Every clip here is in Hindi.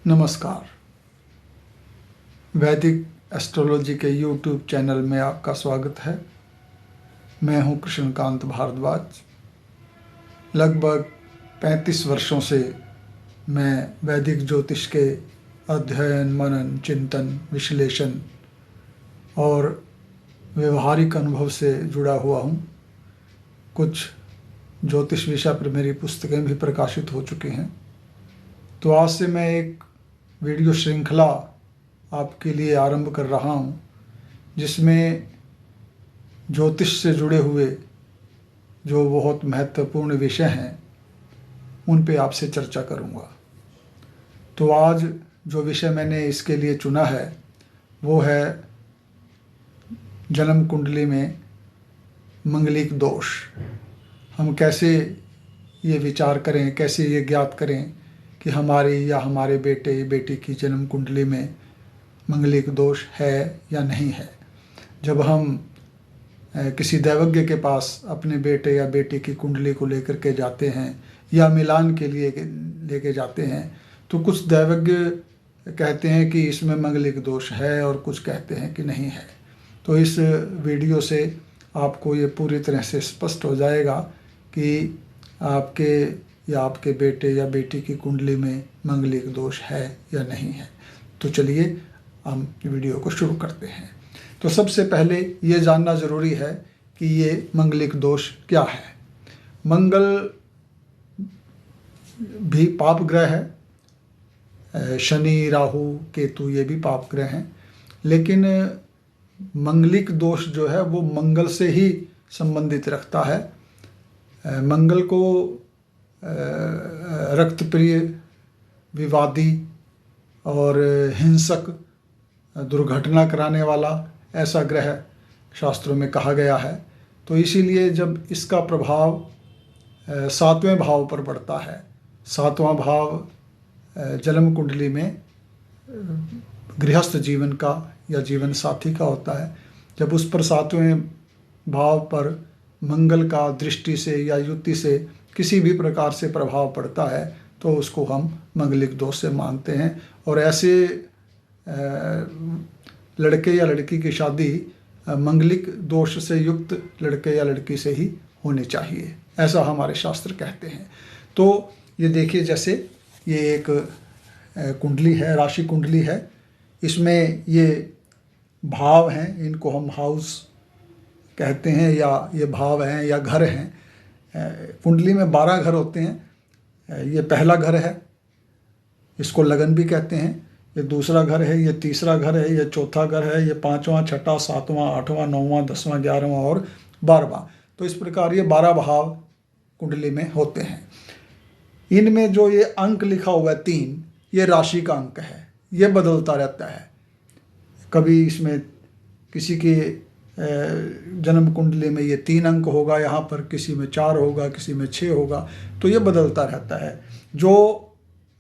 नमस्कार। वैदिक एस्ट्रोलॉजी के यूट्यूब चैनल में आपका स्वागत है। मैं हूं कृष्णकांत भारद्वाज। लगभग 35 वर्षों से मैं वैदिक ज्योतिष के अध्ययन, मनन, चिंतन, विश्लेषण और व्यवहारिक अनुभव से जुड़ा हुआ हूं। कुछ ज्योतिष विषय पर मेरी पुस्तकें भी प्रकाशित हो चुकी हैं। तो आज से मैं एक वीडियो श्रृंखला आपके लिए आरंभ कर रहा हूं, जिसमें ज्योतिष से जुड़े हुए जो बहुत महत्वपूर्ण विषय हैं उन पे आपसे चर्चा करूंगा। तो आज जो विषय मैंने इसके लिए चुना है वो है जन्म कुंडली में मंगलिक दोष। हम कैसे ये विचार करें, कैसे ये ज्ञात करें कि हमारी या हमारे बेटे बेटी की जन्म कुंडली में मंगलिक दोष है या नहीं है। जब हम किसी दैवज्ञ के पास अपने बेटे या बेटी की कुंडली को लेकर के जाते हैं या मिलान के लिए लेके जाते हैं, तो कुछ दैवज्ञ कहते हैं कि इसमें मंगलिक दोष है और कुछ कहते हैं कि नहीं है। तो इस वीडियो से आपको ये पूरी तरह से स्पष्ट हो जाएगा कि आपके या आपके बेटे या बेटी की कुंडली में मंगलिक दोष है या नहीं है। तो चलिए हम वीडियो को शुरू करते हैं। तो सबसे पहले ये जानना ज़रूरी है कि ये मंगलिक दोष क्या है। मंगल भी पाप ग्रह है, शनि, राहु, केतु ये भी पाप ग्रह हैं, लेकिन मंगलिक दोष जो है वो मंगल से ही संबंधित रखता है। मंगल को रक्तप्रिय, विवादी और हिंसक, दुर्घटना कराने वाला ऐसा ग्रह शास्त्रों में कहा गया है। तो इसीलिए जब इसका प्रभाव 7वें भाव पर पड़ता है, 7वां भाव जन्म कुंडली में गृहस्थ जीवन का या जीवन साथी का होता है, जब उस पर 7वें भाव पर मंगल का दृष्टि से या युति से किसी भी प्रकार से प्रभाव पड़ता है तो उसको हम मंगलिक दोष से मानते हैं। और ऐसे लड़के या लड़की की शादी मंगलिक दोष से युक्त लड़के या लड़की से ही होनी चाहिए, ऐसा हमारे शास्त्र कहते हैं। तो ये देखिए, जैसे ये एक कुंडली है, राशि कुंडली है। इसमें ये भाव हैं, इनको हम हाउस कहते हैं, या ये भाव हैं या घर हैं। कुंडली में 12 घर होते हैं। ये पहला घर है, इसको लगन भी कहते हैं। ये दूसरा घर है, ये तीसरा घर है, ये चौथा घर है, ये 5वां, 6वां, 7वां, 8वां, 9वां, 10वां, 11वां और 12वां। तो इस प्रकार ये 12 भाव कुंडली में होते हैं। इनमें जो ये अंक लिखा हुआ है 3, ये राशि का अंक है। ये बदलता रहता है। कभी इसमें किसी के जन्म कुंडली में ये 3 अंक होगा, यहाँ पर किसी में 4 होगा, किसी में 6 होगा। तो ये बदलता रहता है। जो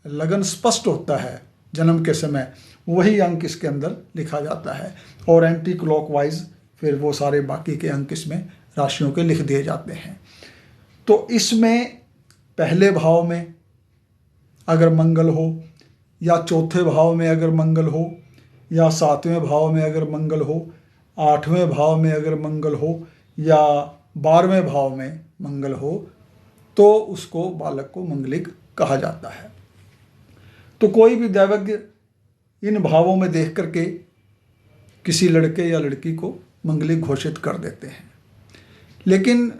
लगन स्पष्ट होता है जन्म के समय, वही अंक इसके अंदर लिखा जाता है, और एंटी क्लॉकवाइज फिर वो सारे बाकी के अंक इसमें राशियों के लिख दिए जाते हैं। तो इसमें पहले भाव में अगर मंगल हो, या चौथे भाव में अगर मंगल हो, या 7वें भाव में अगर मंगल हो, 8वें भाव में अगर मंगल हो, या 12वें भाव में मंगल हो, तो उसको बालक को मंगलिक कहा जाता है। तो कोई भी दैवज्ञ इन भावों में देख करके किसी लड़के या लड़की को मंगलिक घोषित कर देते हैं, लेकिन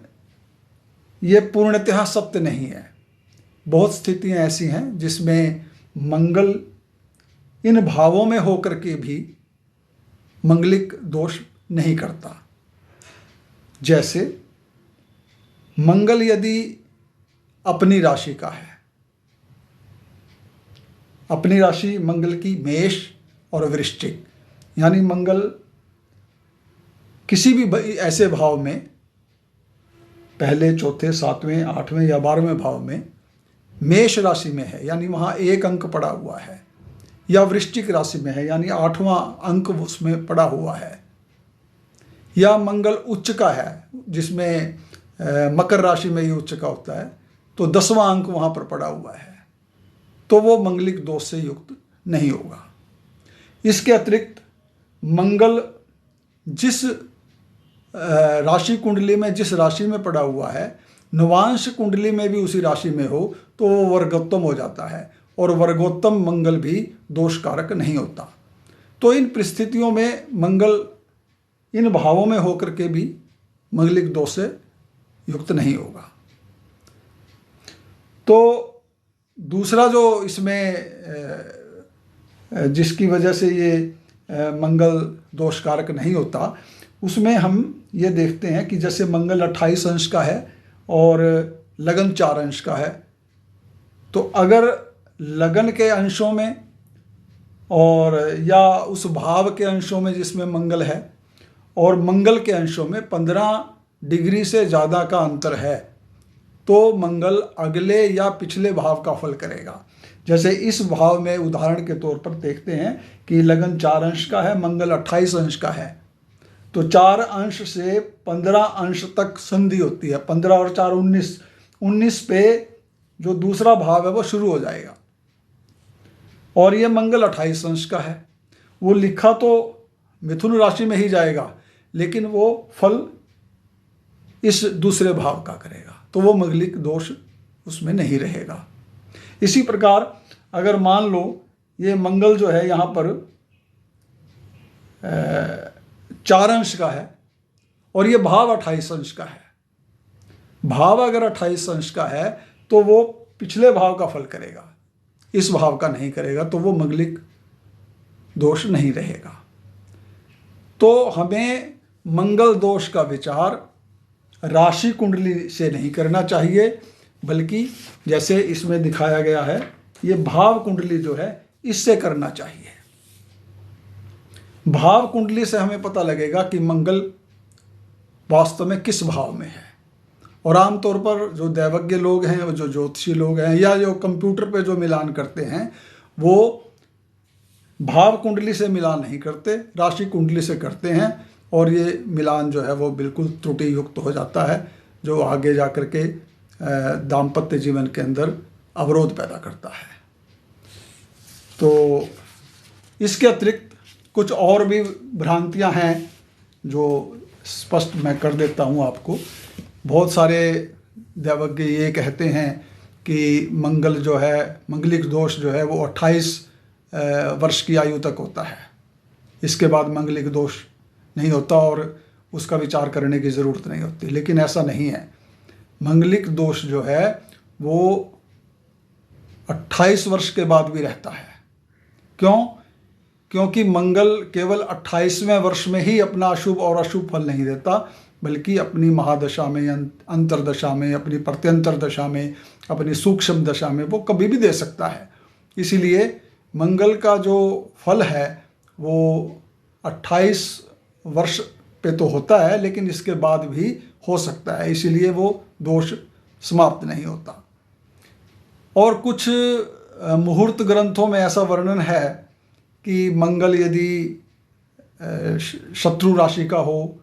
ये पूर्णतः सत्य नहीं है। बहुत स्थितियां ऐसी हैं जिसमें मंगल इन भावों में होकर के भी मंगलिक दोष नहीं करता। जैसे मंगल यदि अपनी राशि का है, अपनी राशि मंगल की मेष और वृश्चिक, यानी मंगल किसी भी ऐसे भाव में, पहले, चौथे, 7वें, 8वें या 12वें भाव में मेष राशि में है, यानी वहाँ 1 अंक पड़ा हुआ है, या वृश्चिक राशि में है, यानी 8वां अंक उसमें पड़ा हुआ है, या मंगल उच्च का है, जिसमें मकर राशि में ये उच्च का होता है, तो 10वां अंक वहाँ पर पड़ा हुआ है, तो वो मंगलिक दोष से युक्त नहीं होगा। इसके अतिरिक्त मंगल जिस राशि कुंडली में, जिस राशि में पड़ा हुआ है, नवांश कुंडली में भी उसी राशि में हो तो वो वर्गोत्तम हो जाता है, और वर्गोत्तम मंगल भी दोषकारक नहीं होता। तो इन परिस्थितियों में मंगल इन भावों में होकर के भी मंगलिक दोष से युक्त नहीं होगा। तो दूसरा जो इसमें जिसकी वजह से ये मंगल दोषकारक नहीं होता, उसमें हम ये देखते हैं कि जैसे मंगल 28 अंश का है और लगन 4 अंश का है, तो अगर लगन के अंशों में और या उस भाव के अंशों में जिसमें मंगल है और मंगल के अंशों में 15 डिग्री से ज़्यादा का अंतर है, तो मंगल अगले या पिछले भाव का फल करेगा। जैसे इस भाव में उदाहरण के तौर पर देखते हैं कि लगन 4 अंश का है, मंगल 28 अंश का है, तो 4 अंश से 15 अंश तक संधि होती है। 15 और 4 19, 19 पे जो दूसरा भाव है वो शुरू हो जाएगा। और ये मंगल 28 अंश का है, वो लिखा तो मिथुन राशि में ही जाएगा, लेकिन वो फल इस दूसरे भाव का करेगा, तो वो मंगलिक दोष उसमें नहीं रहेगा। इसी प्रकार अगर मान लो ये मंगल जो है यहाँ पर 4 अंश का है और ये भाव 28 अंश का है। भाव अगर 28 अंश का है तो वो पिछले भाव का फल करेगा, इस भाव का नहीं करेगा, तो वो मंगलिक दोष नहीं रहेगा। तो हमें मंगल दोष का विचार राशि कुंडली से नहीं करना चाहिए, बल्कि जैसे इसमें दिखाया गया है ये भाव कुंडली जो है इससे करना चाहिए। भाव कुंडली से हमें पता लगेगा कि मंगल वास्तव में किस भाव में है। और आमतौर पर जो दैवज्ञ लोग हैं, जो ज्योतिषी लोग हैं, या जो कंप्यूटर पे जो मिलान करते हैं, वो भाव कुंडली से मिलान नहीं करते, राशि कुंडली से करते हैं, और ये मिलान जो है वो बिल्कुल त्रुटि युक्त हो जाता है, जो आगे जा कर के दाम्पत्य जीवन के अंदर अवरोध पैदा करता है। तो इसके अतिरिक्त कुछ और भी भ्रांतियां हैं जो स्पष्ट मैं कर देता हूं आपको। बहुत सारे दैवज्ञ ये कहते हैं कि मंगल जो है, मंगलिक दोष जो है वो 28 वर्ष की आयु तक होता है, इसके बाद मंगलिक दोष नहीं होता और उसका विचार करने की ज़रूरत नहीं होती। लेकिन ऐसा नहीं है, मंगलिक दोष जो है वो 28 वर्ष के बाद भी रहता है। क्यों? क्योंकि मंगल केवल 28वें वर्ष में ही अपना अशुभ और अशुभ फल नहीं देता, बल्कि अपनी महादशा में, अंतरदशा में, अपनी प्रत्यंतर दशा में, अपनी सूक्ष्म दशा में वो कभी भी दे सकता है। इसीलिए मंगल का जो फल है वो 28 वर्ष पे तो होता है, लेकिन इसके बाद भी हो सकता है, इसीलिए वो दोष समाप्त नहीं होता। और कुछ मुहूर्त ग्रंथों में ऐसा वर्णन है कि मंगल यदि शत्रु राशि का हो,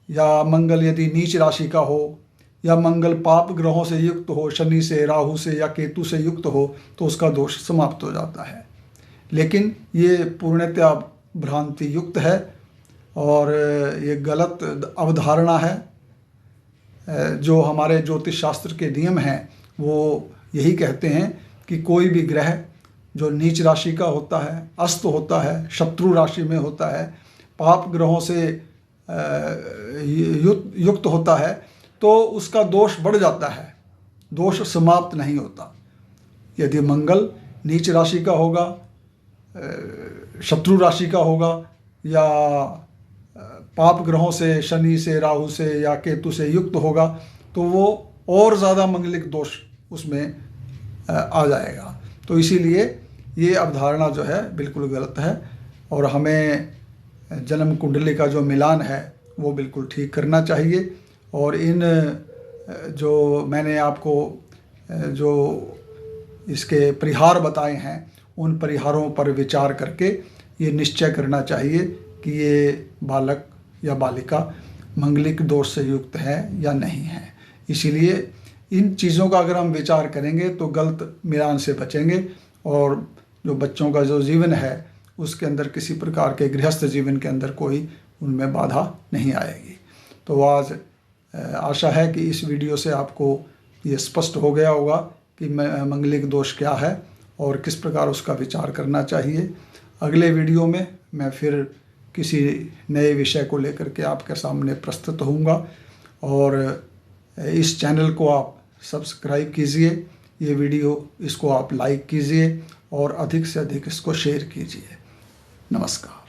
या मंगल यदि नीच राशि का हो, या मंगल पाप ग्रहों से युक्त हो, शनि से, राहु से या केतु से युक्त हो, तो उसका दोष समाप्त हो जाता है। लेकिन ये पूर्णतया भ्रांति युक्त है और ये गलत अवधारणा है। जो हमारे ज्योतिष शास्त्र के नियम हैं वो यही कहते हैं कि कोई भी ग्रह जो नीच राशि का होता है, अस्त होता है, शत्रु राशि में होता है, पाप ग्रहों से युक्त होता है, तो उसका दोष बढ़ जाता है, दोष समाप्त नहीं होता। यदि मंगल नीच राशि का होगा, शत्रु राशि का होगा, या पाप ग्रहों से, शनि से, राहु से या केतु से युक्त होगा, तो वो और ज़्यादा मंगलिक दोष उसमें आ जाएगा। तो इसीलिए ये अवधारणा जो है बिल्कुल गलत है, और हमें जन्म कुंडली का जो मिलान है वो बिल्कुल ठीक करना चाहिए। और इन जो मैंने आपको जो इसके परिहार बताए हैं, उन परिहारों पर विचार करके ये निश्चय करना चाहिए कि ये बालक या बालिका मंगलिक दोष से युक्त है या नहीं है। इसीलिए इन चीज़ों का अगर हम विचार करेंगे तो गलत मिलान से बचेंगे और जो बच्चों का जो जीवन है उसके अंदर किसी प्रकार के गृहस्थ जीवन के अंदर कोई उनमें बाधा नहीं आएगी। तो आज आशा है कि इस वीडियो से आपको ये स्पष्ट हो गया होगा कि मंगलिक दोष क्या है और किस प्रकार उसका विचार करना चाहिए। अगले वीडियो में मैं फिर किसी नए विषय को लेकर के आपके सामने प्रस्तुत होऊंगा और इस चैनल को आप सब्सक्राइब कीजिए, ये वीडियो इसको आप लाइक कीजिए और अधिक से अधिक इसको शेयर कीजिए। नमस्कार।